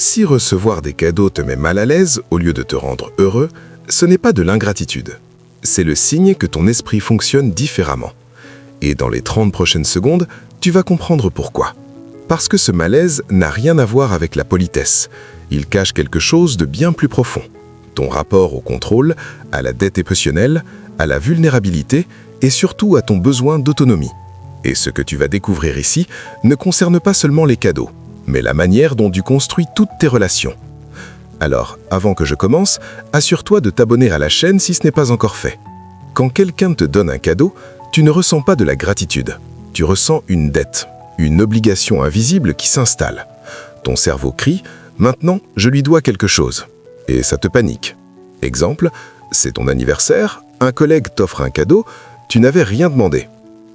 Si recevoir des cadeaux te met mal à l'aise au lieu de te rendre heureux, ce n'est pas de l'ingratitude. C'est le signe que ton esprit fonctionne différemment. Et dans les 30 prochaines secondes, tu vas comprendre pourquoi. Parce que ce malaise n'a rien à voir avec la politesse. Il cache quelque chose de bien plus profond. Ton rapport au contrôle, à la dette émotionnelle, à la vulnérabilité et surtout à ton besoin d'autonomie. Et ce que tu vas découvrir ici ne concerne pas seulement les cadeaux, mais la manière dont tu construis toutes tes relations. Alors, avant que je commence, assure-toi de t'abonner à la chaîne si ce n'est pas encore fait. Quand quelqu'un te donne un cadeau, tu ne ressens pas de la gratitude. Tu ressens une dette, une obligation invisible qui s'installe. Ton cerveau crie « Maintenant, je lui dois quelque chose ». Et ça te panique. Exemple, c'est ton anniversaire, un collègue t'offre un cadeau, tu n'avais rien demandé.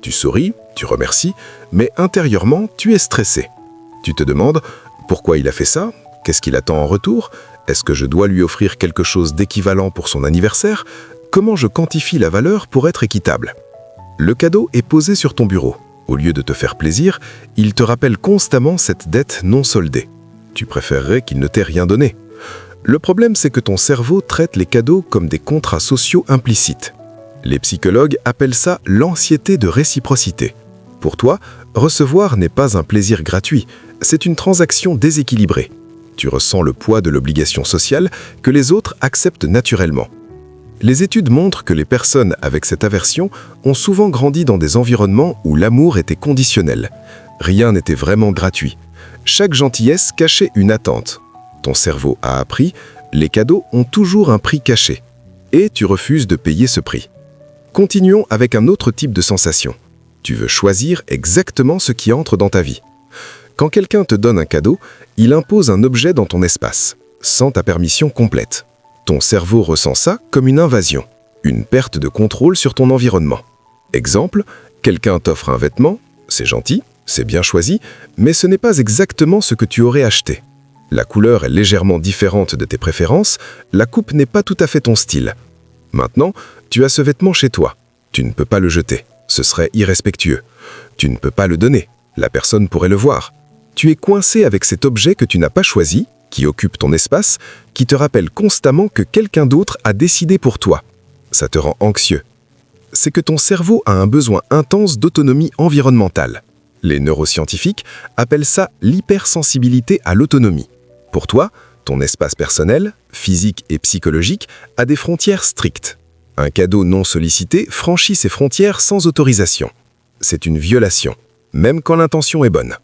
Tu souris, tu remercies, mais intérieurement, tu es stressé. Tu te demandes pourquoi il a fait ça, qu'est-ce qu'il attend en retour, est-ce que je dois lui offrir quelque chose d'équivalent pour son anniversaire, comment je quantifie la valeur pour être équitable. Le cadeau est posé sur ton bureau. Au lieu de te faire plaisir, il te rappelle constamment cette dette non soldée. Tu préférerais qu'il ne t'ait rien donné. Le problème, c'est que ton cerveau traite les cadeaux comme des contrats sociaux implicites. Les psychologues appellent ça l'anxiété de réciprocité. Pour toi, recevoir n'est pas un plaisir gratuit, c'est une transaction déséquilibrée. Tu ressens le poids de l'obligation sociale que les autres acceptent naturellement. Les études montrent que les personnes avec cette aversion ont souvent grandi dans des environnements où l'amour était conditionnel. Rien n'était vraiment gratuit. Chaque gentillesse cachait une attente. Ton cerveau a appris, les cadeaux ont toujours un prix caché. Et tu refuses de payer ce prix. Continuons avec un autre type de sensation. Tu veux choisir exactement ce qui entre dans ta vie. Quand quelqu'un te donne un cadeau, il impose un objet dans ton espace, sans ta permission complète. Ton cerveau ressent ça comme une invasion, une perte de contrôle sur ton environnement. Exemple, quelqu'un t'offre un vêtement, c'est gentil, c'est bien choisi, mais ce n'est pas exactement ce que tu aurais acheté. La couleur est légèrement différente de tes préférences, la coupe n'est pas tout à fait ton style. Maintenant, tu as ce vêtement chez toi. Tu ne peux pas le jeter, ce serait irrespectueux. Tu ne peux pas le donner, la personne pourrait le voir. Tu es coincé avec cet objet que tu n'as pas choisi, qui occupe ton espace, qui te rappelle constamment que quelqu'un d'autre a décidé pour toi. Ça te rend anxieux. C'est que ton cerveau a un besoin intense d'autonomie environnementale. Les neuroscientifiques appellent ça l'hypersensibilité à l'autonomie. Pour toi, ton espace personnel, physique et psychologique, a des frontières strictes. Un cadeau non sollicité franchit ces frontières sans autorisation. C'est une violation, même quand l'intention est bonne.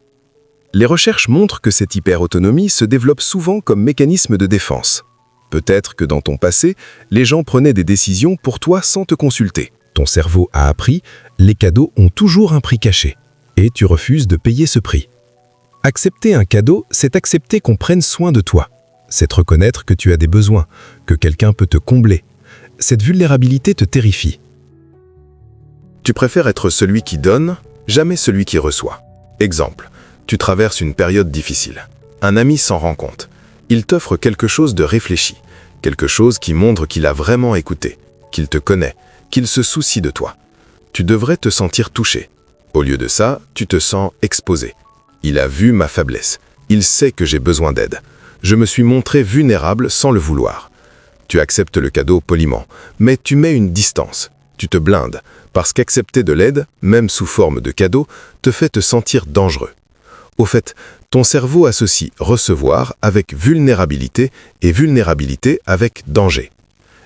Les recherches montrent que cette hyperautonomie se développe souvent comme mécanisme de défense. Peut-être que dans ton passé, les gens prenaient des décisions pour toi sans te consulter. Ton cerveau a appris, les cadeaux ont toujours un prix caché. Et tu refuses de payer ce prix. Accepter un cadeau, c'est accepter qu'on prenne soin de toi. C'est reconnaître que tu as des besoins, que quelqu'un peut te combler. Cette vulnérabilité te terrifie. Tu préfères être celui qui donne, jamais celui qui reçoit. Exemple, tu traverses une période difficile. Un ami s'en rend compte. Il t'offre quelque chose de réfléchi, quelque chose qui montre qu'il a vraiment écouté, qu'il te connaît, qu'il se soucie de toi. Tu devrais te sentir touché. Au lieu de ça, tu te sens exposé. Il a vu ma faiblesse. Il sait que j'ai besoin d'aide. Je me suis montré vulnérable sans le vouloir. Tu acceptes le cadeau poliment, mais tu mets une distance. Tu te blindes, parce qu'accepter de l'aide, même sous forme de cadeau, te fait te sentir dangereux. Au fait, ton cerveau associe recevoir avec vulnérabilité et vulnérabilité avec danger.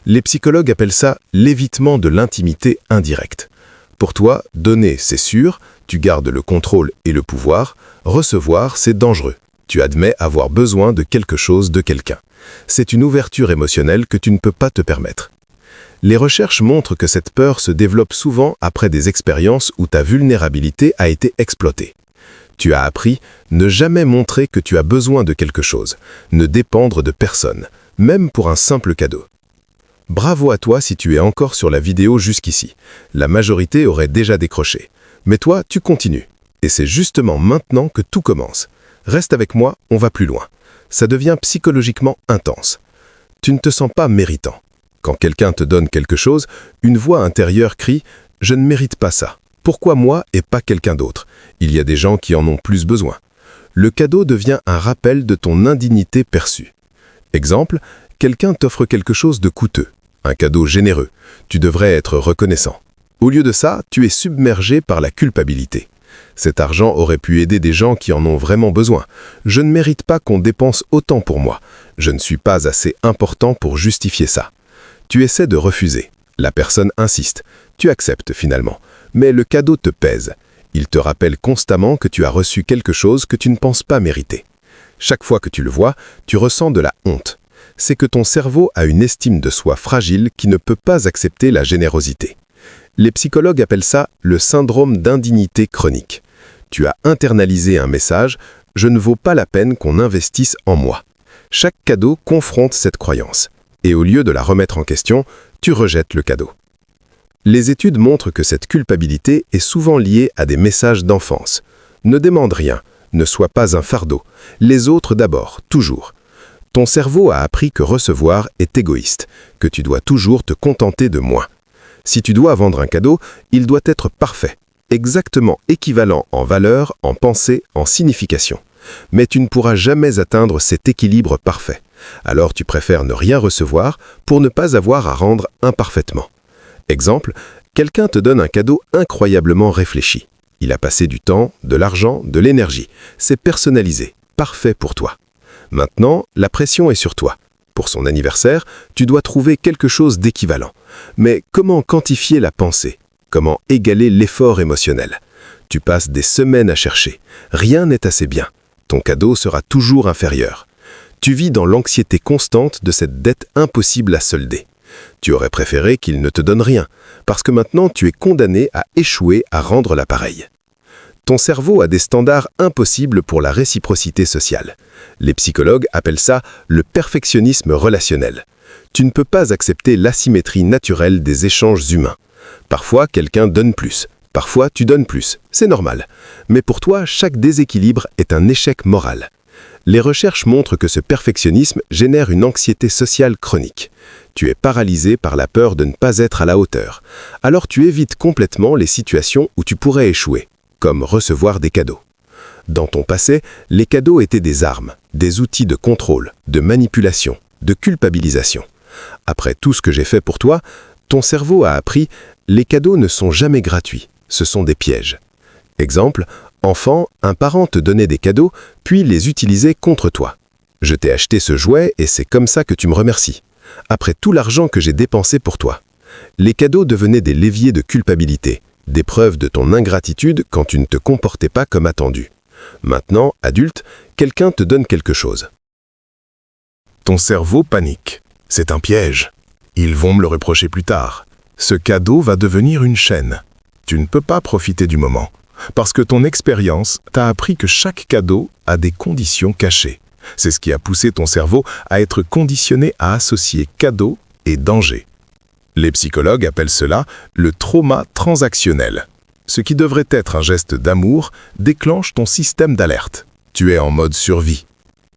Les psychologues appellent ça l'évitement de l'intimité indirecte. Pour toi, donner, c'est sûr, tu gardes le contrôle et le pouvoir. Recevoir, c'est dangereux. Tu admets avoir besoin de quelque chose de quelqu'un. C'est une ouverture émotionnelle que tu ne peux pas te permettre. Les recherches montrent que cette peur se développe souvent après des expériences où ta vulnérabilité a été exploitée. Tu as appris ne jamais montrer que tu as besoin de quelque chose, ne dépendre de personne, même pour un simple cadeau. Bravo à toi si tu es encore sur la vidéo jusqu'ici. La majorité aurait déjà décroché. Mais toi, tu continues. Et c'est justement maintenant que tout commence. Reste avec moi, on va plus loin. Ça devient psychologiquement intense. Tu ne te sens pas méritant. Quand quelqu'un te donne quelque chose, une voix intérieure crie « Je ne mérite pas ça. Pourquoi moi et pas quelqu'un d'autre? Il y a des gens qui en ont plus besoin. » Le cadeau devient un rappel de ton indignité perçue. Exemple, quelqu'un t'offre quelque chose de coûteux, un cadeau généreux. Tu devrais être reconnaissant. Au lieu de ça, tu es submergé par la culpabilité. Cet argent aurait pu aider des gens qui en ont vraiment besoin. Je ne mérite pas qu'on dépense autant pour moi. Je ne suis pas assez important pour justifier ça. Tu essaies de refuser. La personne insiste. Tu acceptes finalement. Mais le cadeau te pèse. Il te rappelle constamment que tu as reçu quelque chose que tu ne penses pas mériter. Chaque fois que tu le vois, tu ressens de la honte. C'est que ton cerveau a une estime de soi fragile qui ne peut pas accepter la générosité. Les psychologues appellent ça le syndrome d'indignité chronique. Tu as internalisé un message « Je ne vaux pas la peine qu'on investisse en moi ». Chaque cadeau confronte cette croyance. Et au lieu de la remettre en question, tu rejettes le cadeau. Les études montrent que cette culpabilité est souvent liée à des messages d'enfance. Ne demande rien, ne sois pas un fardeau. Les autres d'abord, toujours. Ton cerveau a appris que recevoir est égoïste, que tu dois toujours te contenter de moins. Si tu dois vendre un cadeau, il doit être parfait, exactement équivalent en valeur, en pensée, en signification. Mais tu ne pourras jamais atteindre cet équilibre parfait. Alors tu préfères ne rien recevoir pour ne pas avoir à rendre imparfaitement. Exemple, quelqu'un te donne un cadeau incroyablement réfléchi. Il a passé du temps, de l'argent, de l'énergie. C'est personnalisé, parfait pour toi. Maintenant, la pression est sur toi. Pour son anniversaire, tu dois trouver quelque chose d'équivalent. Mais comment quantifier la pensée? Comment égaler l'effort émotionnel? Tu passes des semaines à chercher. Rien n'est assez bien. Ton cadeau sera toujours inférieur. Tu vis dans l'anxiété constante de cette dette impossible à solder. Tu aurais préféré qu'il ne te donne rien, parce que maintenant tu es condamné à échouer à rendre l'appareil. Ton cerveau a des standards impossibles pour la réciprocité sociale. Les psychologues appellent ça le perfectionnisme relationnel. Tu ne peux pas accepter l'asymétrie naturelle des échanges humains. Parfois, quelqu'un donne plus. Parfois, tu donnes plus. C'est normal. Mais pour toi, chaque déséquilibre est un échec moral. Les recherches montrent que ce perfectionnisme génère une anxiété sociale chronique. Tu es paralysé par la peur de ne pas être à la hauteur. Alors tu évites complètement les situations où tu pourrais échouer, comme recevoir des cadeaux. Dans ton passé, les cadeaux étaient des armes, des outils de contrôle, de manipulation, de culpabilisation. Après tout ce que j'ai fait pour toi, ton cerveau a appris « les cadeaux ne sont jamais gratuits, ce sont des pièges ». Exemple, enfant, un parent te donnait des cadeaux, puis les utilisait contre toi. Je t'ai acheté ce jouet et c'est comme ça que tu me remercies. Après tout l'argent que j'ai dépensé pour toi. Les cadeaux devenaient des leviers de culpabilité, des preuves de ton ingratitude quand tu ne te comportais pas comme attendu. Maintenant, adulte, quelqu'un te donne quelque chose. Ton cerveau panique. C'est un piège. Ils vont me le reprocher plus tard. Ce cadeau va devenir une chaîne. Tu ne peux pas profiter du moment. Parce que ton expérience t'a appris que chaque cadeau a des conditions cachées. C'est ce qui a poussé ton cerveau à être conditionné à associer cadeau et danger. Les psychologues appellent cela le trauma transactionnel. Ce qui devrait être un geste d'amour déclenche ton système d'alerte. Tu es en mode survie.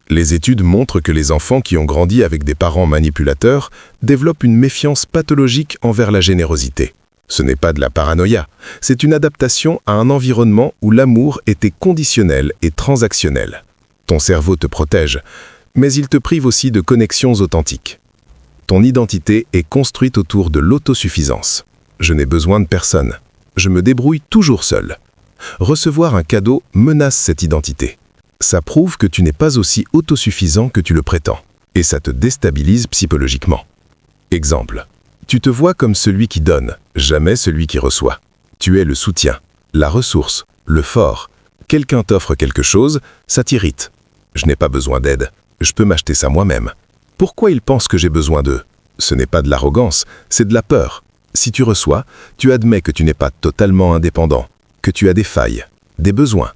Les études montrent que les enfants qui ont grandi avec des parents manipulateurs développent une méfiance pathologique envers la générosité. Ce n'est pas de la paranoïa, c'est une adaptation à un environnement où l'amour était conditionnel et transactionnel. Ton cerveau te protège, mais il te prive aussi de connexions authentiques. Ton identité est construite autour de l'autosuffisance. Je n'ai besoin de personne. Je me débrouille toujours seul. Recevoir un cadeau menace cette identité. Ça prouve que tu n'es pas aussi autosuffisant que tu le prétends, et ça te déstabilise psychologiquement. Exemple. Tu te vois comme celui qui donne, jamais celui qui reçoit. Tu es le soutien, la ressource, le fort. Quelqu'un t'offre quelque chose, ça t'irrite. Je n'ai pas besoin d'aide, je peux m'acheter ça moi-même. Pourquoi ils pensent que j'ai besoin d'eux? Ce n'est pas de l'arrogance, c'est de la peur. Si tu reçois, tu admets que tu n'es pas totalement indépendant, que tu as des failles, des besoins,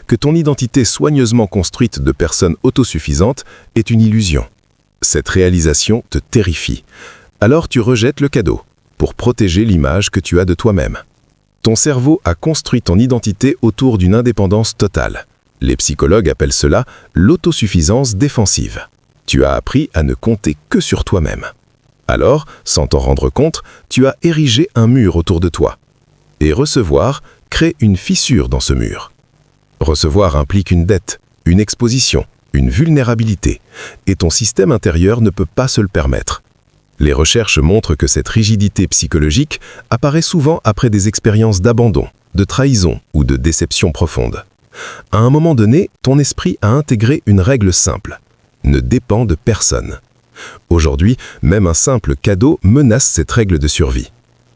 que ton identité soigneusement construite de personnes autosuffisantes est une illusion. Cette réalisation te terrifie. Alors tu rejettes le cadeau, pour protéger l'image que tu as de toi-même. Ton cerveau a construit ton identité autour d'une indépendance totale. Les psychologues appellent cela l'autosuffisance défensive. Tu as appris à ne compter que sur toi-même. Alors, sans t'en rendre compte, tu as érigé un mur autour de toi. Et recevoir crée une fissure dans ce mur. Recevoir implique une dette. une exposition, une vulnérabilité, et ton système intérieur ne peut pas se le permettre. Les recherches montrent que cette rigidité psychologique apparaît souvent après des expériences d'abandon, de trahison ou de déception profonde. À un moment donné, ton esprit a intégré une règle simple: ne dépend de personne. Aujourd'hui, même un simple cadeau menace cette règle de survie.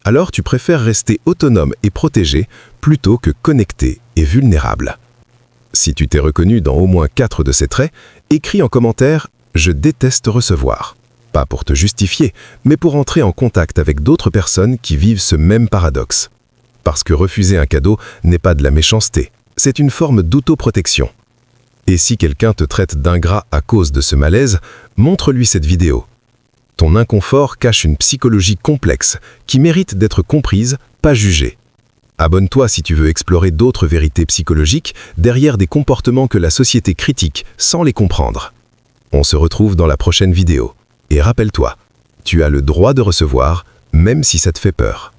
Alors tu préfères rester autonome et protégé plutôt que connecté et vulnérable. Si tu t'es reconnu dans au moins 4 de ces traits, écris en commentaire « Je déteste recevoir ». Pas pour te justifier, mais pour entrer en contact avec d'autres personnes qui vivent ce même paradoxe. Parce que refuser un cadeau n'est pas de la méchanceté, c'est une forme d'autoprotection. Et si quelqu'un te traite d'ingrat à cause de ce malaise, montre-lui cette vidéo. Ton inconfort cache une psychologie complexe qui mérite d'être comprise, pas jugée. Abonne-toi si tu veux explorer d'autres vérités psychologiques derrière des comportements que la société critique sans les comprendre. On se retrouve dans la prochaine vidéo. Et rappelle-toi, tu as le droit de recevoir, même si ça te fait peur.